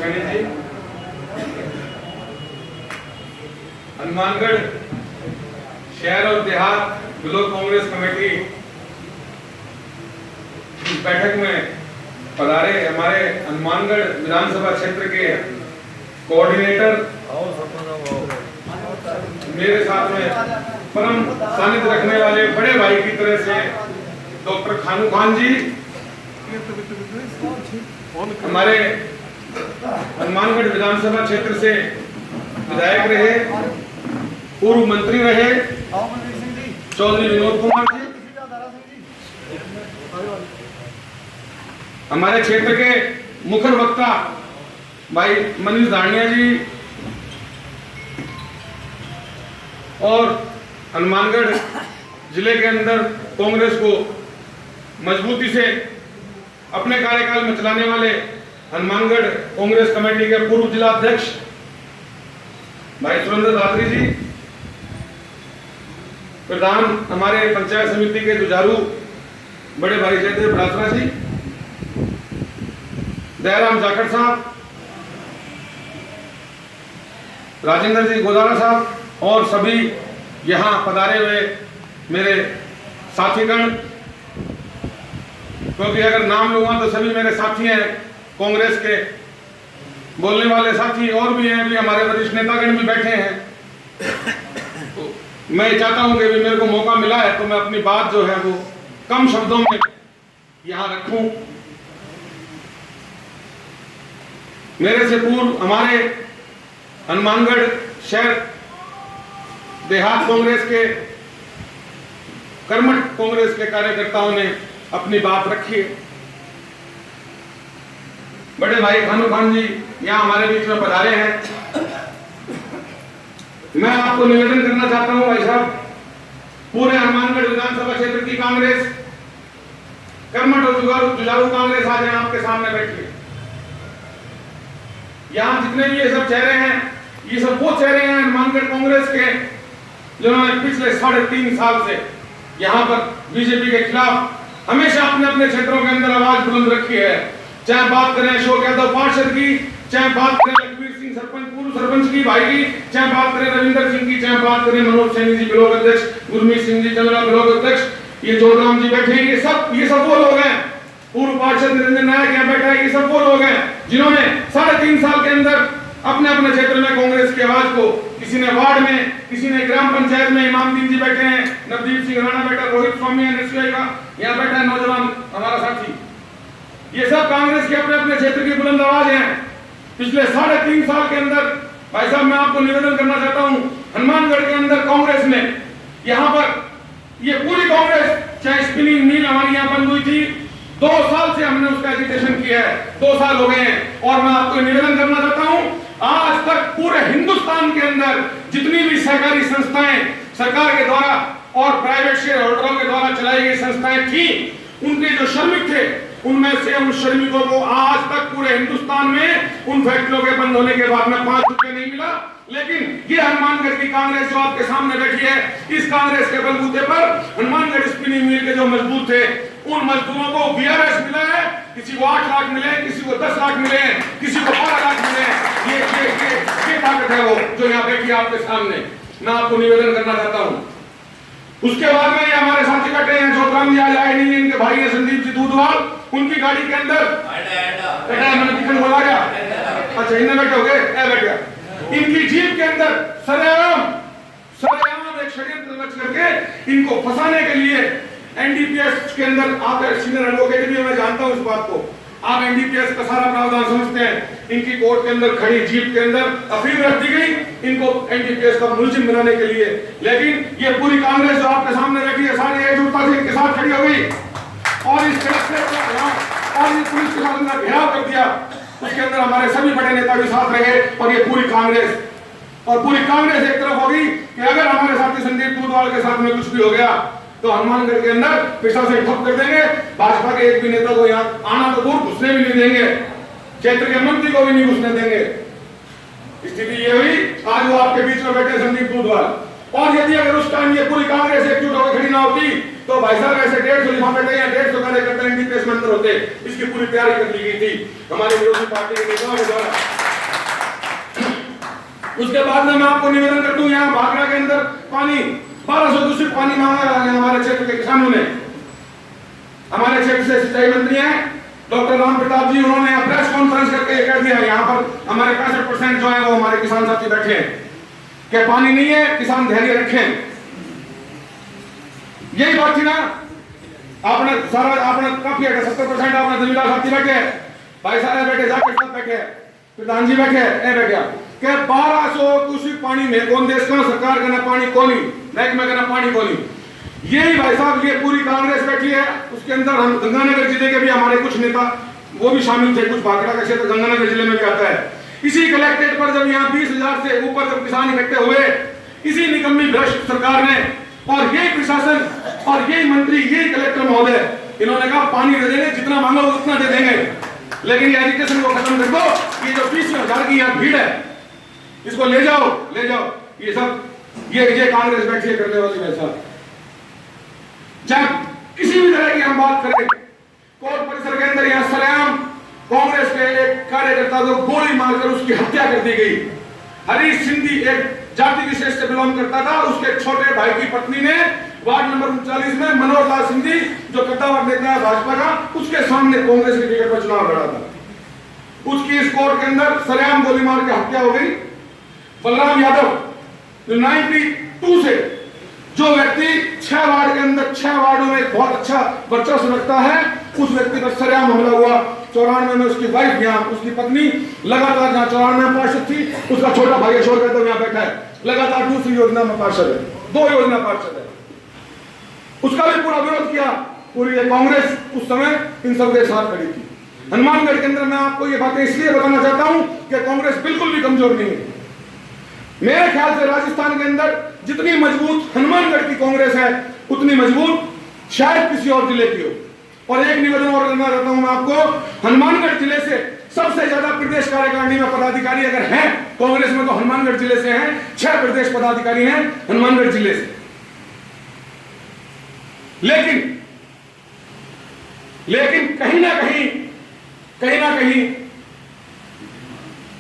सैनी जी, हनुमानगढ़ शहर और देहात ब्लॉक कांग्रेस कमेटी इस बैठक में पधारे हमारे हनुमानगढ़ विधानसभा क्षेत्र के कोऑर्डिनेटर, मेरे साथ में परम सानिध्य रखने वाले बड़े भाई की तरह से डॉक्टर खानू खान जी, हमारे हनुमानगढ़ विधानसभा क्षेत्र से विधायक रहे, पूर्व मंत्री रहे चौधरी विनोद कुमार जी, हमारे क्षेत्र के मुखर वक्ता भाई मनीष दानिया जी और हनुमानगढ़ जिले के अंदर कांग्रेस को मजबूती से अपने कार्यकाल में चलाने वाले हनुमानगढ़ कांग्रेस कमेटी के पूर्व जिला अध्यक्ष भाई सुरेंद्र दात्री जी, प्रधान हमारे पंचायत समिति के जुझारू बड़े भाई जयदेव बड़ासरा जी, दयाराम जाखड़ साहब, राजेंद्र जी गोदारा साहब और सभी यहाँ पधारे हुए मेरे साथीगण, क्योंकि अगर नाम लूंगा तो सभी मेरे साथी हैं, कांग्रेस के बोलने वाले साथी और भी हैं, भी हमारे वरिष्ठ नेतागण भी बैठे हैं। तो मैं चाहता हूं कि भी मेरे को मौका मिला है तो मैं अपनी बात जो है वो कम शब्दों में यहाँ रखूं। मेरे से पूर्व हमारे हनुमानगढ़ शहर देहात कांग्रेस के कर्मठ कांग्रेस के कार्यकर्ताओं ने अपनी बात रखी है। बड़े भाई खानू खान जी यहाँ हमारे बीच में पधारे हैं। मैं आपको निवेदन करना चाहता हूं भाई साहब, पूरे हनुमानगढ़ विधानसभा क्षेत्र की कांग्रेस कर्मठ और जुझारू कांग्रेस आज यहाँ आपके सामने बैठी है। यहाँ जितने भी ये सब चेहरे हैं, ये सब वो चेहरे हैं हनुमानगढ़ कांग्रेस के जिन्होंने पिछले 3.5 साल से यहाँ पर बीजेपी के खिलाफ हमेशा अपने अपने क्षेत्रों के अंदर आवाज बुलंद रखी है। चाहे बात करें अशोक यादव पार्षद की, चाहे बात करें लखवीर सिंह सरपंच पूर्व सरपंच की भाई की, चाहे बात करें रविंदर सिंह की, चाहे बात करें मनोज सैनी जी ब्लॉक अध्यक्ष, गुरमीत सिंह जी चंद्रा ब्लॉक अध्यक्ष, ये जोड़राम जी बैठे, ये सब वो लोग हैं। पूर्व पार्षद निरंजन नायक यहाँ बैठा है, ये सब वो लोग हैं जिन्होंने 3.5 साल के अंदर अपने अपने क्षेत्र में कांग्रेस की आवाज को, किसी ने वार्ड में, किसी ने ग्राम पंचायत में, इमामदीन जी बैठे हैं, नवदीप सिंह राणा बैठा, रोहित स्वामी एनएसयूआई का यहाँ बैठा है नौजवान हमारा साथी, ये सब कांग्रेस के अपने अपने क्षेत्र की बुलंद आवाज हैं। पिछले 3.5 साल के अंदर भाई साहब मैं आपको निवेदन करना चाहता हूँ, हनुमानगढ़ के अंदर कांग्रेस ने यहाँ पर ये पूरी कांग्रेस, चाहे स्पिनिंग मिल हमारी यहाँ बंद हुई थी, 2 साल से हमने उसका एजुकेशन किया है, 2 साल हो गए हैं। और मैं आपको निवेदन करना चाहता हूँ, आज तक पूरे हिंदुस्तान के अंदर जितनी भी सहकारी संस्थाएं सरकार के द्वारा और प्राइवेट शेयर होल्डरों के द्वारा चलाई गई संस्थाएं थी, उनके जो श्रमिक थे उनमें से उन श्रमिकों को आज तक पूरे हिंदुस्तान में उन फैक्ट्रियों के बंद होने के बाद में 5 रुपए नहीं मिला। लेकिन ये हनुमानगढ़ की कांग्रेस जो आपके सामने बैठी है, इस कांग्रेस के बलबूते पर हनुमानगढ़ स्पिनिंग मिल के जो मजदूर थे उन मजदूरों को बीआरएस मिला है, किसी को 8 लाख मिले, किसी को 10 लाख मिले, किसी को 12 लाख मिले। ये ताकत है वो जो यहाँ बैठी है आपके सामने। मैं आपको निवेदन करना चाहता हूँ। उसके बाद में ये हमारे साथी बैठे हैं, जोतराम जी आज आए नहीं, इनके भाई है संदीप जी दूधवाल, उनकी गाड़ी के अंदर मैंने टिकट बोला गया, अच्छा इन्हें बैठे हो गए, बैठ गया, इनकी जीप के अंदर सरेआम एक षड्यंत्र रच करके इनको फंसाने के लिए एनडीपीएस के अंदर, आप सीनियर एडवोकेट भी, मैं जानता हूं इस बात को, आप एनडीपीएस का सारा प्रावधान समझते हैं। इनकी कोर्ट के अंदर खड़ी जीप के अंदर अफीम रख दी गई इनको एनडीपीएस का मुलजिम बनाने के लिए। लेकिन ये पूरी कांग्रेस जो आपके सामने बैठी है, सारी एकजुटता से इनके साथ खड़ी हो गई और इस पुलिस के साथ उन्होंने घेराव कर दिया। उसके अंदर हमारे सभी बड़े नेता भी साथ रहे और ये पूरी कांग्रेस एक तरफ होगी कि अगर हमारे साथी संदीप दूधवाल के साथ में कुछ भी हो गया तो हनुमानगढ़ के अंदर प्रशासन ठप कर देंगे, भाजपा के एक भी नेता को यहाँ आना तो दूर घुसने भी नहीं देंगे, क्षेत्र के मंत्री को भी नहीं घुसने देंगे। स्थिति ये हुई, आज वो आपके बीच में बैठे संदीप दूधवाल। और यदि अगर उस टाइम ये पूरी कांग्रेस एकजुट होकर खड़ी ना होती तो भाई साहब ऐसे 150 लिफाफे या 150 कार्यकर्ता एनडीपीएस में अंदर होते। इसकी पूरी तैयारी कर ली गई थी हमारे विरोधी पार्टी के नेताओं के द्वारा। उसके बाद में मैं आपको निवेदन कर दूं, यहाँ भाखड़ा के अंदर पानी 1200 दूषित पानी मांगा हमारे क्षेत्र के किसानों ने। हमारे क्षेत्र से सिंचाई मंत्री हैं डॉक्टर राम प्रताप जी, उन्होंने प्रेस कॉन्फ्रेंस करके कह दिया यहाँ पर हमारे 65% जो है वो हमारे किसान साथी बैठे हैं कि पानी नहीं है, किसान धैर्य रखें। यही बात थी ना, आपने काफी 70% आपने जमींदार साथी बैठे, भाई साहब बैठे, जाकिर साहब बैठे, प्रधान जी बैठे, बैठे के 1200 दूषित पानी में कौन देश का सरकार का ना पानी कोनी, महकमे का ना पानी कोनी। यही भाई साहब ये पूरी कांग्रेस बैठी है, उसके अंदर हम गंगानगर जिले के भी हमारे कुछ नेता वो भी शामिल थे, कुछ भाखड़ा का क्षेत्र गंगानगर जिले में भी आता है। इसी कलेक्ट्रेट पर जब यहाँ 20,000 से ऊपर जब किसान इकट्ठे हुए, इसी निकम्मी भ्रष्ट सरकार ने और यही प्रशासन और यही मंत्री, यही कलेक्टर महोदय, इन्होंने कहा पानी दे देंगे, जितना मांगो उतना दे देंगे, लेकिन ये एजुकेशन को खत्म कर दो, ये जो 20,000 की यहाँ भीड़ है इसको ले जाओ, ले जाओ। ये सब ये कांग्रेस बैठी है करने वाली। वैसा जब किसी भी तरह की हम बात करें, कोर्ट परिसर के अंदर यहाँ सरेआम कांग्रेस के एक कार्यकर्ता को गोली मारकर उसकी हत्या कर दी गई। हरीश सिंधी एक जाति विशेष से बिलोंग करता था, उसके छोटे भाई की पत्नी ने वार्ड नंबर 39 में मनोहर लाल सिंधी जो कद्दावर नेता है भाजपा का, उसके सामने कांग्रेस के टिकट पर चुनाव लड़ा था। उसकी इस कोर्ट के अंदर सरेआम गोली मार के हत्या हो गई। बलराम यादव जो 92 से जो व्यक्ति 6 वार्ड के अंदर 6 वार्डों में बहुत अच्छा वर्चस्व रखता है, उस व्यक्ति पर सरेआम हमला हुआ। 94 में उसकी वाइफ यहाँ, उसकी पत्नी लगातार जहाँ 94 में पार्षद थी, उसका छोटा भाई अशोक यादव यहाँ बैठा है, लगातार दूसरी योजना में पार्षद है, 2 योजना पार्षद है। उसका भी पूरा विरोध किया पूरी कांग्रेस, उस समय इन सबके साथ खड़ी थी। हनुमानगढ़ के अंदर मैं आपको ये बातें इसलिए बताना चाहता हूं कि कांग्रेस बिल्कुल भी कमजोर नहीं है। मेरे ख्याल से राजस्थान के अंदर जितनी मजबूत हनुमानगढ़ की कांग्रेस है, उतनी मजबूत शायद किसी और जिले की हो। और एक निवेदन और करना चाहता हूं मैं आपको, हनुमानगढ़ जिले से सबसे ज्यादा प्रदेश कार्यकारिणी में पदाधिकारी अगर हैं कांग्रेस में तो हनुमानगढ़ जिले से हैं। 6 प्रदेश पदाधिकारी हैं हनुमानगढ़ जिले से। लेकिन कहीं ना कहीं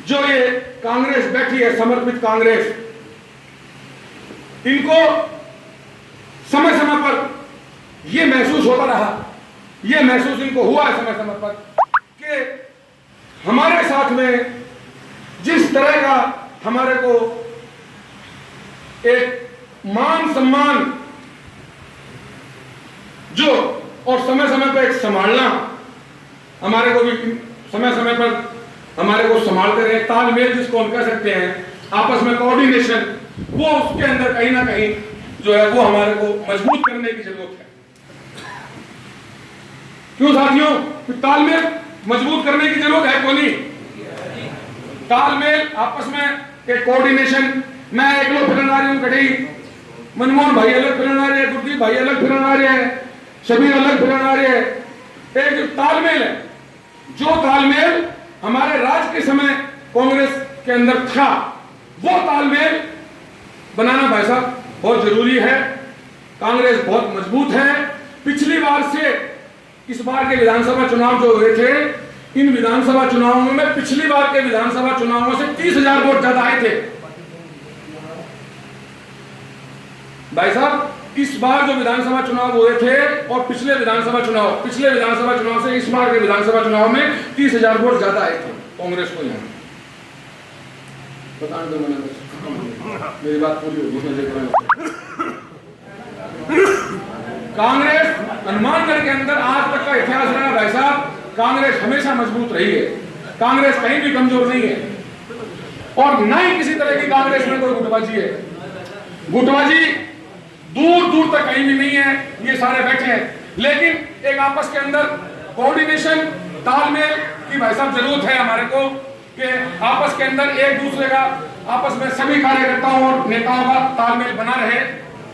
जो ये कांग्रेस बैठी है, समर्पित कांग्रेस, इनको समय समय पर यह महसूस होता रहा, यह महसूस इनको हुआ है समय समय पर कि हमारे साथ में जिस तरह का हमारे को एक मान सम्मान जो और समय समय पर एक संभालना, हमारे को भी समय समय पर हमारे को संभालते रहे, तालमेल जिसको हम कह सकते हैं, आपस में कोऑर्डिनेशन, वो उसके अंदर कहीं ना कहीं जो है वो हमारे को मजबूत करने की जरूरत है। क्यों साथियों? तालमेल मजबूत करने की जरूरत है, क्यों नहीं? तालमेल, आपस में एक कोऑर्डिनेशन। मैं एकलो फिरन आ रही हूं कड़ी, मनमोहन भाई अलग फिरन आ रहे हैं, गुरदीप भाई अलग फिरन आ रहे हैं, शबीर अलग फिरन आ रहे हैं। एक जो तालमेल है, जो तालमेल हमारे राज के समय कांग्रेस के अंदर था, वो तालमेल बनाना भाई साहब बहुत जरूरी है। कांग्रेस बहुत मजबूत है। पिछली बार से इस बार के विधानसभा चुनाव जो हुए थे, इन विधानसभा चुनावों में पिछली बार के विधानसभा चुनावों से 30,000 वोट ज्यादा आए थे भाई साहब। इस बार जो विधानसभा चुनाव हुए थे और पिछले विधानसभा चुनाव से इस बार के विधानसभा चुनाव में 30,000 वोट ज्यादा आए थे कांग्रेस को। यहाँ बता दो, मेरी बात पूरी होगी। कांग्रेस हनुमानगढ़ के अंदर आज तक का इतिहास रहा भाई साहब, कांग्रेस हमेशा मजबूत रही है। कांग्रेस कहीं भी कमजोर नहीं है और न ही किसी तरह की कांग्रेस में कोई गुटबाजी है। गुटबाजी दूर दूर तक कहीं भी नहीं है, ये सारे बैठे हैं। लेकिन एक आपस के अंदर कोऑर्डिनेशन, तालमेल की भाई साहब जरूरत है हमारे को, कि आपस के अंदर एक दूसरे का, आपस में सभी कार्यकर्ताओं और नेताओं का तालमेल बना रहे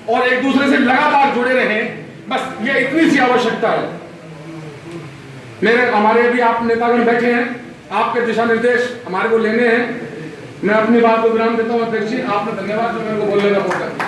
और एक दूसरे से लगातार जुड़े रहे। बस ये इतनी सी आवश्यकता है। हमारे भी आप नेतागण बैठे हैं, आपके दिशा निर्देश हमारे को लेने हैं। मैं अपनी बात को विराम देता हूँ। अध्यक्ष जी, आपने धन्यवाद जो मेरे को बोलने का मौका दिया।